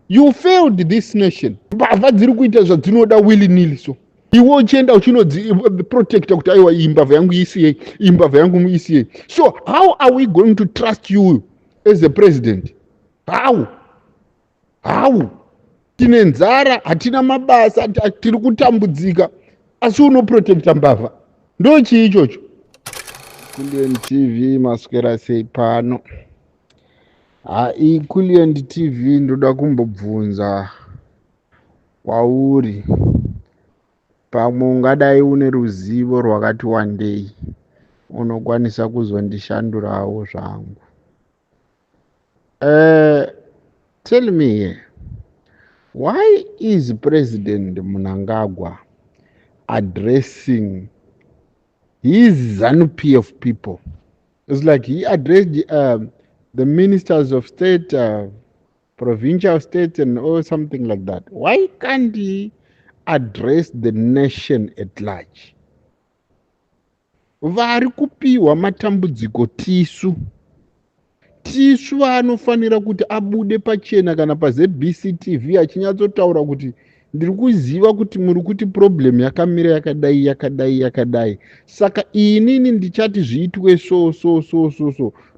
You failed this nation. Mbavha dziri kuita zvadzinoda willy nilly so. Iwe uchienda uchinodziprotecta kuti aiwa iyi mbavha yangu isiyei, iyi mbavha yangu isiyei. So how are we going to trust you as a president? How? Tine nzara, hatina mabasa, tiri kutambudzika, asi unoprotecta mbavha. Ndo chii ichocho? Kuliend TV maswera sei pano? Kuliend TV ndoda kumbobvunza kwauri. Pamwe ungadai une ruzivo rwakati wandei, unokwanisa kuzondishandurawo zvangu. Tell me here, why is President Mnangagwa addressing his ZANU-PF people? It's like he addressed the ministers of state, provincial state, and or something like that. Why can't he address the nation at large? Vari kupiwa matambudziko tisu vanofanira kuti abude pachena kana paZBC TV achinyatsotaura kuti ndiri kuziva kuti muri kuti problem yakamira yakadai. Saka inini ndichati zviitwe so.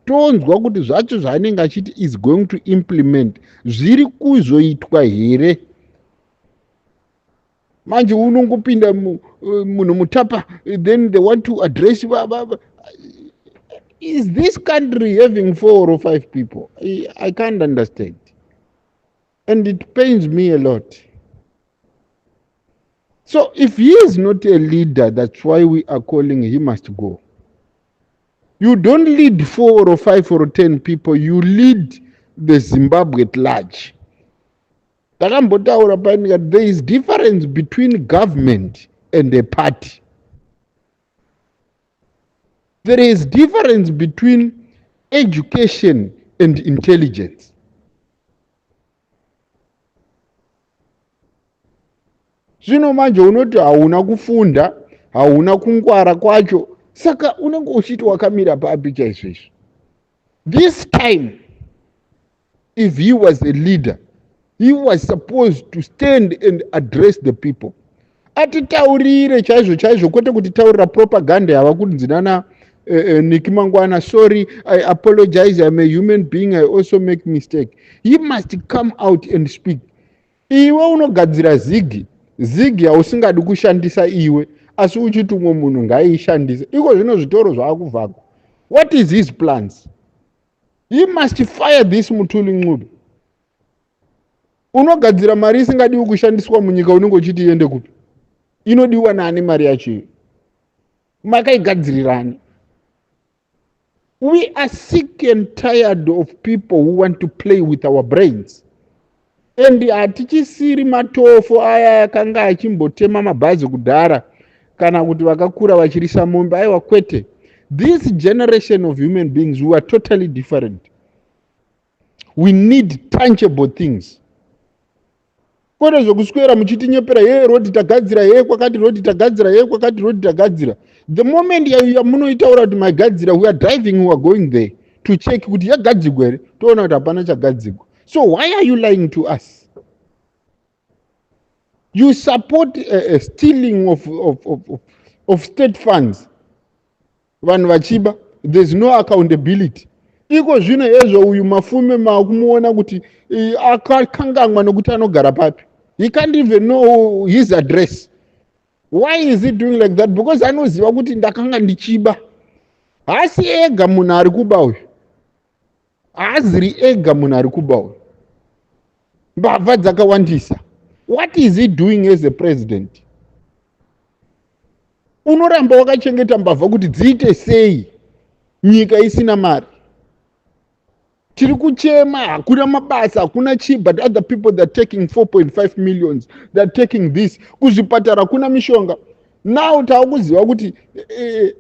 Tonzwa kuti zvacho zvaanenge achiti is going to implement zviri kuzoitwa here. Manje unongopinda munhu mutapa, then they want to address. Is this country having 4 or 5 people? I can't understand. And it pains me a lot. So if he is not a leader, that's why we are calling he must go. You don't lead 4 or 5 or 10 people, you lead the Zimbabwe at large. There is difference between government and a party. There is difference between education and intelligence. Zvino manje unoti hauna kufunda, hauna kungwara kwacho, saka unenge uchiti wakamira papi chaizvizvi. This time, if he was a leader, he was supposed to stand and address the people. Atitaurire chaizvo kwete kutitaurira propaganda yava kuti ndinana Niki Mangwana, sorry, I apologize, I'm a human being, I also make mistake. He must come out and speak. Iwe unogadzira zigi hausingadi kushandisa iwe, asi uchiti umwe munhu ngaaishandise. Iko zvino zvitoro zvaakuvhagwa. What is his plans? He must fire this Mutuli Ncube. Unogadzira mari isingadiwi kushandiswa munyika unenge uchiti iende kupi? Inodiwa nani mari yacho? Makaigadzirirani? We are sick and tired of people who want to play with our brains. And hatichisiri matofo aya akanga achimbotema mabhazi kudhara kana kuti vakakura vachirisa mombe. Aiwa kwete. This generation of human beings, we are totally different. We need tangible things. Kwete zvokuswera muchitinyepera rodi tagadzira kwakati rodi tagadzira kwakati rodi tagadzira. The moment yamunoitaura kuti magadzira, we are driving, we are going there to check kuti yagadzigwa here, toona kuti hapana chagadzigwa. So why are you lying to us? You support a stealing of state funds. Vanhu vachiba, there's no accountability. Iko zvino hezvo uyu Mafume makumuona kuti akakangangwa nokuti anogara papi. He can't even know his address. Why is he doing like that? Because anoziva kuti ndakanga ndichiba. Hasi ega munhu ari kuba uyu. Haziri ega munhu ari kuba uyu. Mbavha dzakawandisa. What is he doing as a president? Unoramba wakachengeta mbavha kuti dziite sei nyika isina mari. Tiri kuchema, hakuna mabasa, hakuna chi, but other people that are taking 4.5 millions, they are taking this. Kuzvipatara kuna mishonga. Now taakuziva kuti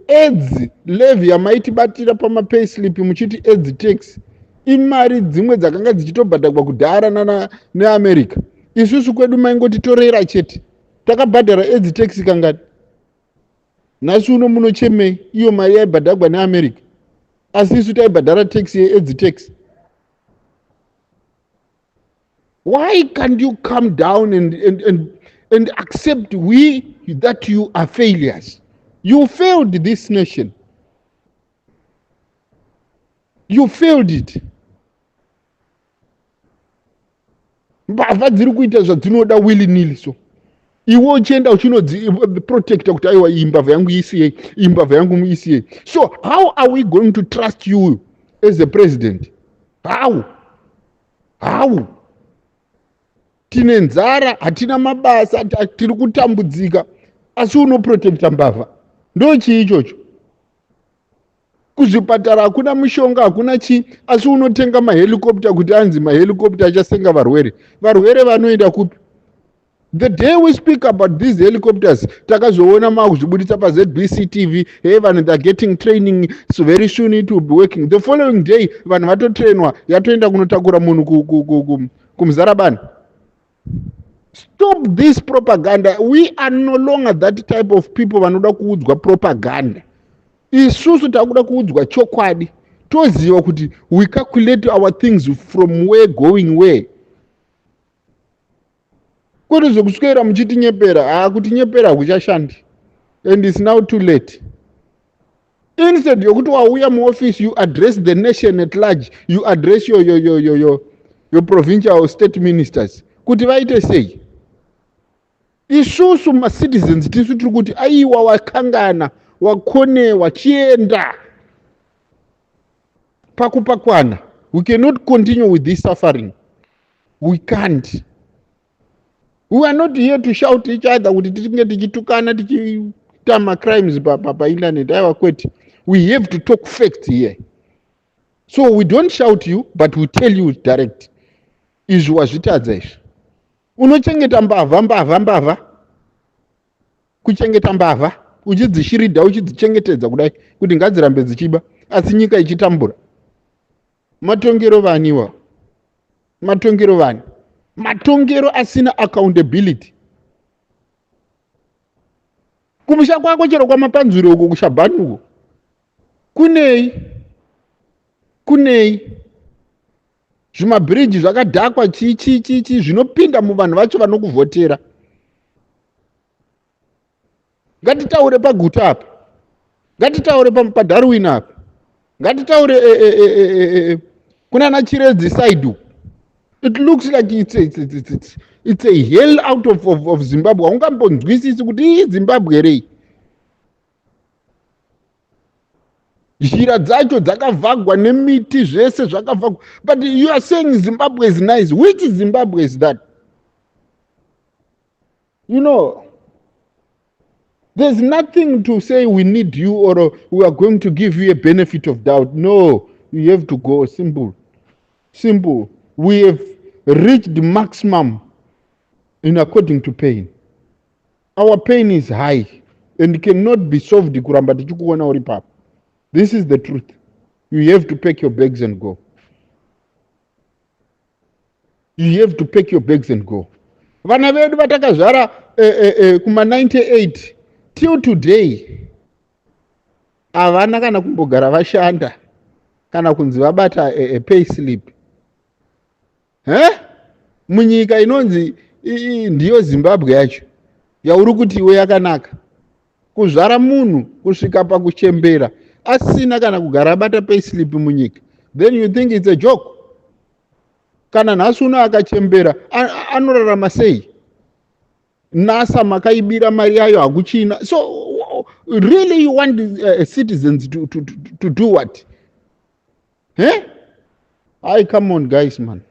AIDS levy yamaitibatira pama payslip muchiti AIDS tax. Imari dzimwe dzakanga dzichitobhadharwa kudhara neAmerica. Isusu kwedu maingotitorera chete. Takabhadhara AIDS tax kangati. Nhasi uno munochemei iyo mari yaibhadharwa neAmerica. Asi isu taibhadhara tax yeAIDS tax. Why can't you come down and accept that you are failures? You failed this nation. You failed it. Mbavha dziri kuita zvadzinoda willy nilly so. Iwe uchienda uchinoprotecta kuti aiwa iyi mbavha yangu isiyei, iyi mbavha yangu isiyei. So how are we going to trust you as a president? How? Tine nzara, hatina mabasa, tiri kutambudzika, asi unoprotecta mbavha. Ndo chii ichocho? Kuzvipatara hakuna mishonga, hakuna chii, asi unotenga mahelicopter kuti anzi mahelicopter achasenga varwere. Varwere vanoenda kupi? The day we speak about these helicopters, takazoona makuzvibudisa paZBC TV, hey, vanhu they're getting training, so very soon it will be working. The following day, vanhu vatotrainwa, yatoenda kunotakura munhu kumzarabani. Stop this propaganda. We are no longer that type of people vanoda kuudzwa propaganda. Isusu takuda kuudzwa chokwadi. Toziva kuti we calculate our things from where going where. Kuti zvokuswera muchiti nyepera, kuti nyepera hakuchashandi. And it's now too late. Instead yokuti wauya muoffice, you address the nation at large, you address your provincial or state ministers. Kuti vaite sei? Isusu ma-citizens tisu tiri kuti aiwa wakangana, wakonewa, chienda pakupakwana. We cannot continue with this suffering. We can't. We are not here to shout each other kuti tichinge tichitukana tichitama crimes pa internet. Aiwa kwete. We have to talk facts here. So we don't shout you, but we tell you direct. Izvi wazvitadza izvi. Unochengeta mbavha. Kuchengeta mbavha. Uchidzishiridha, uchidzichengetedza kudai kuti ngadzirambe dzichiba, asi nyika ichitambura. Matongero vaniwa. Matongero vani. Matongero asina accountability. Kumusha kwako chero kwamapanzuro uko kushabhani uko. Kunei. Zvimabridge zvakadhakwa chi zvinopinda muvanhu vacho vanokuvhotera. Ngatitaure paguta apa. Ngatitaure paDarwin apa. Ngatitaure kunana Chiredzi side. It looks like it's a hell out of Zimbabwe. Ungambonzwisisi kuti Zimbabwe rei. Zhira dzacho dzakavhagwa nemiti zvese zvakavhagwa. But you are saying Zimbabwe is nice. Which Zimbabwe is that? You know, there's nothing to say we need you or we are going to give you a benefit of doubt. No, you have to go simple. We have reached the maximum in according to pain. Our pain is high and cannot be solved. This is the truth. You have to pack your bags and go. You have to pack your bags and go. Vana vedu vatakazvara kuma 98 till today havana kana kumbogara vashanda kana kunzi vabata a pay slip. Munyika inonzi ndiyo Zimbabwe yacho yauri kuti iwe yakanaka. Kuzvara munhu kusvika pakuchembera asina kana kugara bata pay slip munyika. Then you think it's a joke? Kana nhasi uno akachembera anorarama sei? NASA makaibira mari yayo hakuchina. So really you want citizens to do what? Come on guys, man.